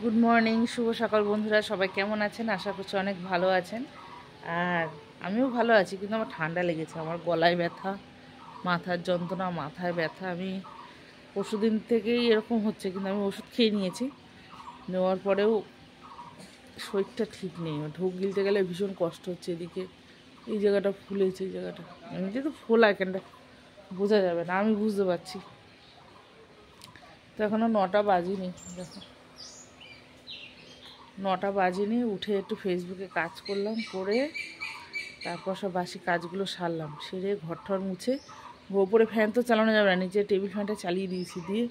Good morning, শুভ সকাল বন্ধুরা। সবাই কেমন আছেন? আশা করছি অনেক ভালো আছেন। আর আমিও ভালো আছি, কিন্তু আমার ঠান্ডা লেগেছে, আমার গলায় ব্যথা, মাথার যন্ত্রণা, মাথায় ব্যথা। আমি পরশুদিন থেকেই এরকম হচ্ছে, কিন্তু আমি ওষুধ খেয়ে নিয়েছি। নেওয়ার পরেও শরীরটা ঠিক নেই। ঢোক গিলতে গেলে ভীষণ কষ্ট হচ্ছে। এদিকে এই জায়গাটা ফুলেছে, এই জায়গাটা এমনিতে তো ফোলা, এখানটা বোঝা যাবে না, আমি বুঝতে পারছি। তো এখনও 9টা বাজিনি, দেখো 9টা বাজিনি। উঠে একটু ফেসবুকে কাজ করলাম, করে তারপর সব বাসি কাজগুলো সারলাম, সেরে ঘর ঠর মুছে। ওপরে ফ্যান তো চালানো যাবে না, নিচে টেবিল ফ্যানটা চালিয়ে দিয়েছি, দিয়ে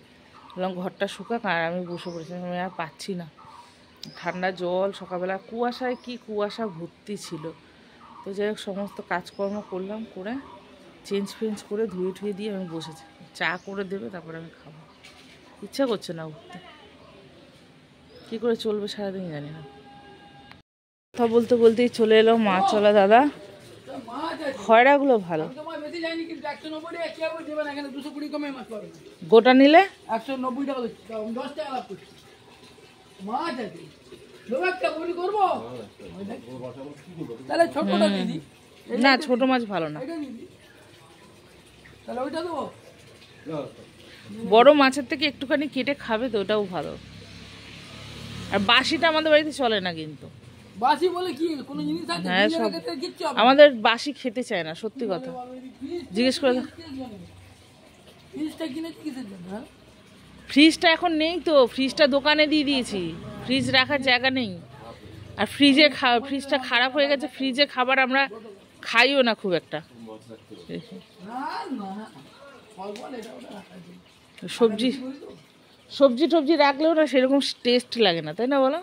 বললাম ঘরটা শুকাক। আর আমি বসে পড়েছিলাম, আমি আর পাচ্ছি না। ঠান্ডা জল, সকালবেলা কুয়াশায় কি কুয়াশা ভর্তি ছিল। তো যাই হোক, সমস্ত কাজকর্ম করলাম, করে চেঞ্জ ফেঞ্জ করে ধুয়ে ঠুয়ে দিয়ে আমি বসেছি। চা করে দেবে, তারপরে আমি খাবো। ইচ্ছা করছে না উঠতে, কী করে চলবে সারাদিন জানি না। কথা বলতে বলতেই চলে এলো মাছওয়ালা দাদা। খয়রাগুলো ভালো, গোটা নিলে 190 টাকা, 10 টাকা লাভ করছি। মাছ আছে, তাহলে ছোটটা দিদি না, ছোট মাছ ভালো না, তাহলে ওইটা দেবো। বড় মাছের থেকে একটুখানি কেটে খাবে তো ওটাও ভালো। আর বাসিটা আমাদের বাড়িতে চলে না, কিন্তু বাসি বলে কি কোনো জিনিস আছে? হ্যাঁ, সব আমাদের বাসি খেতে চায় না, সত্যি কথা। জিজ্ঞেস করে ফ্রিজটা কিনেছি কিসের জন্য? ফ্রিজটা এখন নেই তো, ফ্রিজটা দোকানে দিয়ে দিয়েছি, ফ্রিজ রাখার জায়গা নেই। আর ফ্রিজটা খারাপ হয়ে গেছে, ফ্রিজে খাবার আমরা খাইও না খুব একটা। সবজি সবজি টবজি রাখলেও না সেরকম টেস্ট লাগে না, তাই না বলো?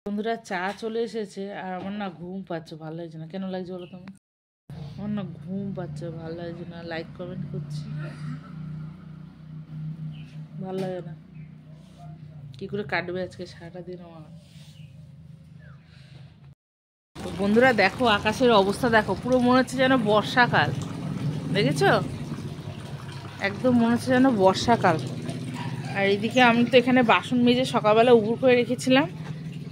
বন্ধুরা, চা চলে এসেছে, আর আমার না ঘুম পাচ্ছে, ভালো লাগছে না। কেন লাগছে বলো তোমার? আমার না ঘুম পাচ্ছে, ভালো লাগছে না। লাইক কমেন্ট করছি, ভালো লাগে না। কি করে কাটবে আজকে সারাটা দিন আমার? তো বন্ধুরা দেখো, আকাশের অবস্থা দেখো, পুরো মনে হচ্ছে যেন বর্ষাকাল। দেখেছো? একদম মনে হচ্ছে যেন বর্ষাকাল। আর এদিকে আমি তো এখানে বাসন মেজে সকালবেলা উবুর করে রেখেছিলাম,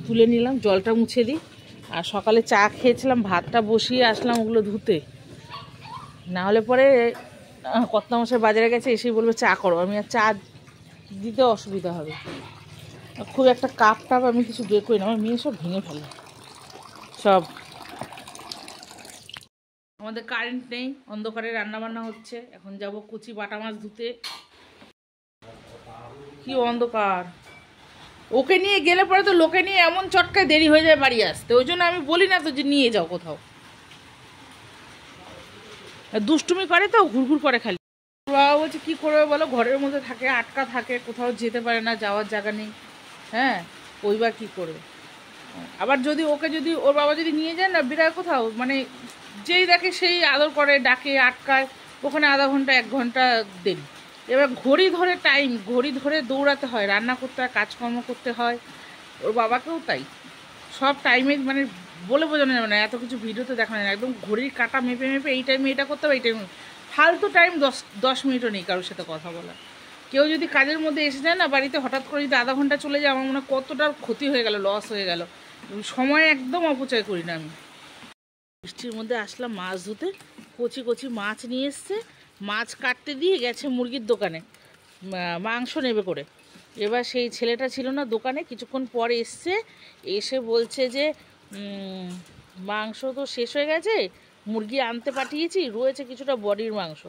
তুলে নিলাম, জলটা মুছে দিই। আর সকালে চা খেয়েছিলাম, ভাতটা বসিয়ে আসলাম ওগুলো ধুতে। না হলে পরে কর্তামশাই বাজারে গেছে, এসেই বলবে চা করো, আমি আর চা দিতে অসুবিধা হবে। খুব একটা কাপ টাপ আমি কিছু বের করি না, আমার মেয়ে সব ভেঙে ফেলে সব। আমাদের কারেন্ট নেই, অন্ধকারে রান্নাবান্না হচ্ছে। এখন যাব কুচি বাটা মাছ ধুতে। কি অন্ধকার! ওকে নিয়ে গেলে পরে তো লোকে নিয়ে এমন চটকায় দেরি হয়ে যায় বাড়ি আসতে। ওই জন্য আমি বলি না তো যে নিয়ে যাও কোথাও। দুষ্টুমি করে তো, ঘুরঘুর করে খালি। বাবা বলছে কী করবে বলো, ঘরের মধ্যে থাকে, আটকা থাকে, কোথাও যেতে পারে না, যাওয়ার জায়গা নেই। হ্যাঁ, ওই বা কী করবে? আবার যদি ওর বাবা যদি নিয়ে যায় না বিরাট কোথাও, মানে যেই দেখে সেই আদর করে, ডাকে, আটকায়, ওখানে আধা ঘন্টা 1 ঘন্টা দেরি। এবার ঘড়ি ধরে দৌড়াতে হয়, রান্না করতে হয়, কাজকর্ম করতে হয়। ওর বাবাকেও তাই, সব টাইমে, মানে বলে বোঝানো যাবে না, এত কিছু ভিডিওতে দেখানো যায় না। একদম ঘড়ির কাঁটা মেপে মেপে এই টাইমে এটা করতে হবে, এই টাইমে। ফালতু টাইম 10 মিনিটও নেই কারোর সাথে কথা বলা। কেউ যদি কাজের মধ্যে এসে যায় না বাড়িতে, হঠাৎ করে যদি আধা ঘন্টা চলে যায়, আমার মনে হয় কতটা ক্ষতি হয়ে গেল, লস হয়ে গেল। সময় একদম অপচয় করি না আমি। বৃষ্টির মধ্যে আসলাম মাছ ধুতে, কচি কচি মাছ নিয়ে এসছে। মাছ কাটতে দিয়ে গেছে মুরগির দোকানে, মাংস নেবে করে। এবার সেই ছেলেটা ছিল না দোকানে, কিছুক্ষণ পর এসছে, এসে বলছে যে মাংস তো শেষ হয়ে গেছে, মুরগি আনতে পাঠিয়েছি, রয়েছে কিছুটা বডির মাংস।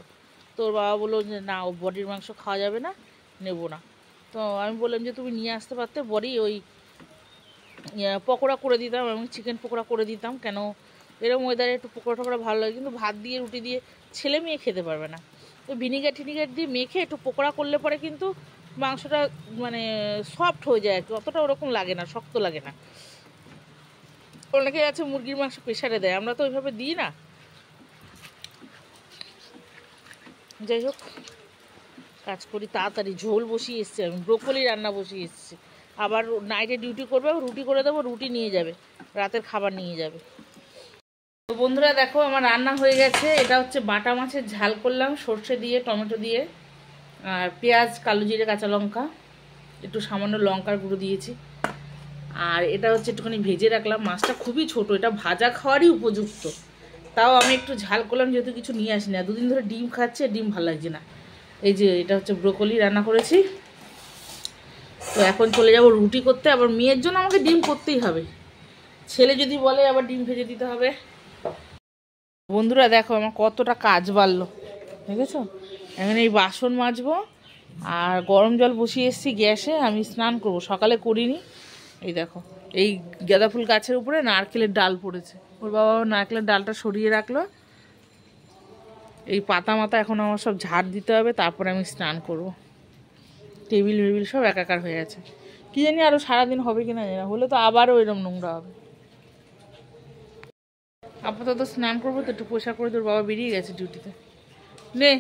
তোর বাবা বললো যে না, ও বডির মাংস খাওয়া যাবে না, নেব না। তো আমি বললাম যে তুমি নিয়ে আসতে পারতে বডি, ওই পকোড়া করে দিতাম, এবং চিকেন পকোড়া করে দিতাম। কেন এরকম ওয়েদারে একটু পকোড়া টকোড়া ভালো লাগে, কিন্তু ভাত দিয়ে রুটি দিয়ে ছেলে মেয়ে খেতে পারবে না। তো ভিনিগার টিনিগার দিয়ে মেখে একটু পকোড়া করলে পরে কিন্তু মাংসটা মানে সফট হয়ে যায় আর কি, অতটা ওরকম লাগে না, শক্ত লাগে না। অনেকে আছে মুরগির মাংস প্রেশারে দেয়, আমরা তো ওইভাবে দিই না। যাই হোক, কাজ করি তাড়াতাড়ি। ঝোল বসিয়ে এসছি আমি, ব্রোকলি রান্না বসিয়ে এসছি। আবার নাইটে ডিউটি করবে, রুটি করে দেবো, রুটি নিয়ে যাবে, রাতের খাবার নিয়ে যাবে। তো বন্ধুরা দেখো, আমার রান্না হয়ে গেছে। এটা হচ্ছে বাটা মাছের ঝাল করলাম, সর্ষে দিয়ে, টমেটো দিয়ে, আর পেঁয়াজ, কালো জিরে, কাঁচা লঙ্কা, একটু সামান্য লঙ্কার গুঁড়ো দিয়েছি। আর এটা হচ্ছে একটুখানি ভেজে রাখলাম। মাছটা খুবই ছোট, এটা ভাজা খাওয়ারই উপযুক্ত। তাও আমি একটু ঝাল করলাম, যেহেতু কিছু নিয়ে আসি না। দুদিন ধরে ডিম খাচ্ছে, ডিম ভালো লাগছে না। এই যে এটা হচ্ছে ব্রোকলি রান্না করেছি। তো এখন চলে যাব রুটি করতে। আবার মেয়ের জন্য আমাকে ডিম করতেই হবে, ছেলে যদি বলে আবার ডিম ভেজে দিতে হবে। বন্ধুরা দেখো আমার কতটা কাজ বাড়লো, দেখেছো? এখন এই বাসন মাজবো আর গরম জল বসিয়ে এসেছি গ্যাসে। আমি স্নান করব, সকালে করিনি। এই দেখো এই গাঁদা ফুল গাছের উপরে নারকেলের ডাল পড়েছে, ওর বাবা নারকেলের ডালটা সরিয়ে রাখলো। এই পাতা মাথা এখন আমার সব ঝাড় দিতে হবে, তারপরে আমি স্নান করব। টেবিল টেবিল সব একাকার হয়ে আছে, কি জানি আরও সারাদিন হবে কিনা জানি না, হলে তো আবারও এরকম নোংরা হবে। আপাতত স্নান করবো তো, একটু পোশাক করে তোর বাবা বেরিয়ে গেছে ডিউটিতে। নে